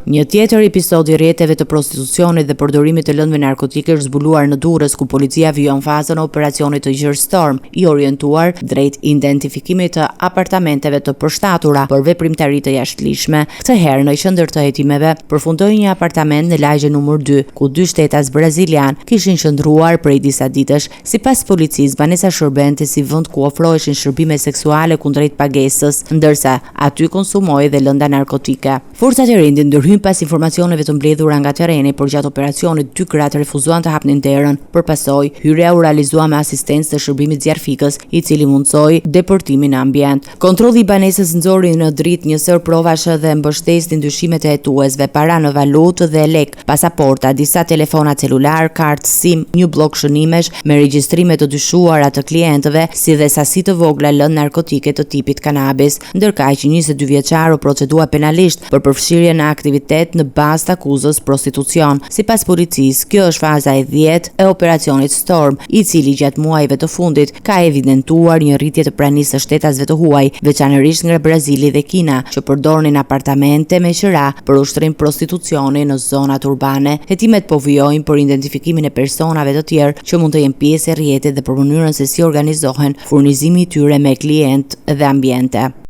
Një tjetër episod i rrjeteve të prostitucionit dhe përdorimit të lëndëve narkotike është zbuluar në Durrës, ku policia vijon fazën e operacionit të gjerë Storm, i orientuar drejt identifikimit të apartamenteve të përshtatura për veprimtari të jashtëligjshme. Këtë herë në qendër të hetimeve përfundoi një apartament në lagje numër 2, ku 2 shtetas brazilian kishin qëndruar prej disa ditësh. Sipas policisë, Vanessa shërbente si vend ku ofroheshin shërbime seksuale kundrejt pagesës, ndërsa aty konsumoi dhe lënda narkotike. Forcat e rendit ndërhyn pas informacioneve të mbledhura nga terreni, por gjatë operacionit 2 gratë refuzuan të hapnin derën. Përpasoj, hyrja u realizua me asistencë të shërbimit zjarfikës, i cili mundsoi deportimin në ambient. Kontrolli i banesës nxori në dritë një sër provash dhe mbështesnin dyshimet e hetuesve, para në valutë dhe lek, pasaporta, disa telefona celular, kartë SIM, një blok shënimesh me regjistrime të dyshuara të klientëve, si dhe sasi të vogla lëndë narkotike të tipit kanabis, ndërkaq 22 vjeçar u procedua penalisht për përfshirje në aktivitet në bazë të akuzës prostitucion. Sipas policisë, kjo është faza e 10 e operacionit Storm, i cili gjatë muajve të fundit ka evidentuar një rritje të pranisë së shtetasve të huaj, veçanërisht nga Brazili dhe Kina, që përdornin apartamente me qira për ushtrim prostitucioni në zonat urbane. Hetimet po vijojnë për identifikimin e personave të tjerë që mund të jenë pjesë e rrjetit dhe për mënyrën se si organizohen furnizimi i tyre me klient dhe ambiente.